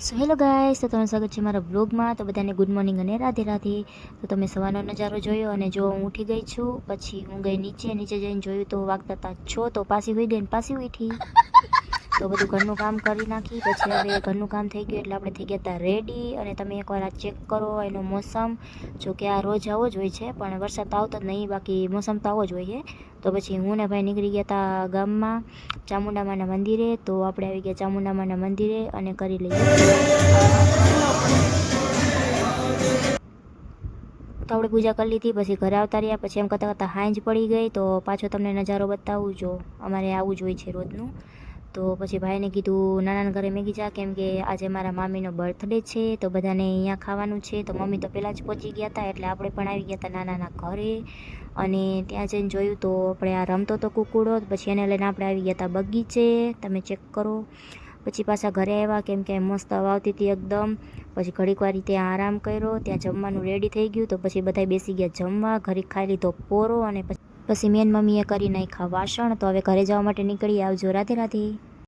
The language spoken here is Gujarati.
સો હેલો ગાઈસ, તો તમારું સ્વાગત છે મારા બ્લોગમાં. તો બધાને ગુડ મોર્નિંગ અને રાધે રાધે. તો તમે સવારનો નજારો જોયો અને જો હું ઉઠી ગઈ છું. પછી હું ગઈ નીચે જઈને જોયું તો વાગતા હતા 6. તો પાછી હોઈ ગઈ ને પાછી ઉઠી. તો બધું ઘરનું કામ કરી નાખી. પછી હવે ઘરનું કામ થઈ ગયું એટલે આપણે થઈ ગયા હતા રેડી. અને તમે એકવાર આ ચેક કરો એનો મોસમ. જો કે આ રોજ આવો જ હોય છે, પણ વરસાદ તો આવતો જ નહીં, બાકી મોસમ તો આવો જ હોય છે. તો પછી હું ને ભાઈ નીકળી ગયા હતા ગામમાં ચામુંડામાના મંદિરે. તો આપણે આવી ગયા ચામુંડામાના મંદિરે અને કરી લઈએ. તો આપણે પૂજા કરી લીધી, પછી ઘરે આવતા રહ્યા. પછી એમ કરતાં હાંજ પડી ગઈ. તો પાછો તમને નજારો બતાવું. જો અમારે આવું જ હોય છે રોજનું. તો પછી ભાઈને કીધું નાનાના ઘરે મેગી જા, કેમ કે આજે મારા મામીનો બર્થડે છે, તો બધાને અહીંયા ખાવાનું છે. તો મમ્મી તો પહેલાં જ પહોંચી ગયા હતા, એટલે આપણે પણ આવી ગયા હતા નાનાના ઘરે. અને ત્યાં જઈને જોયું તો આપણે આ રમતો તો કુકડો. પછી એને લઈને આપણે આવી ગયા હતા બગીચે. તમે ચેક કરો. પછી પાછા ઘરે આવ્યા, કેમ કે મસ્ત હવા આવતી હતી એકદમ. પછી ઘડીક વાર ત્યાં આરામ કર્યો. ત્યાં જમવાનું રેડી થઈ ગયું. તો પછી બધા બેસી ગયા જમવા. ઘડીક ખાઈ લીધો પોરો. અને પછી મેન મમ્મીએ કરી નાખ્યા વાસણ. તો હવે ઘરે જવા માટે નીકળી. આવજો. રાધે રાધે.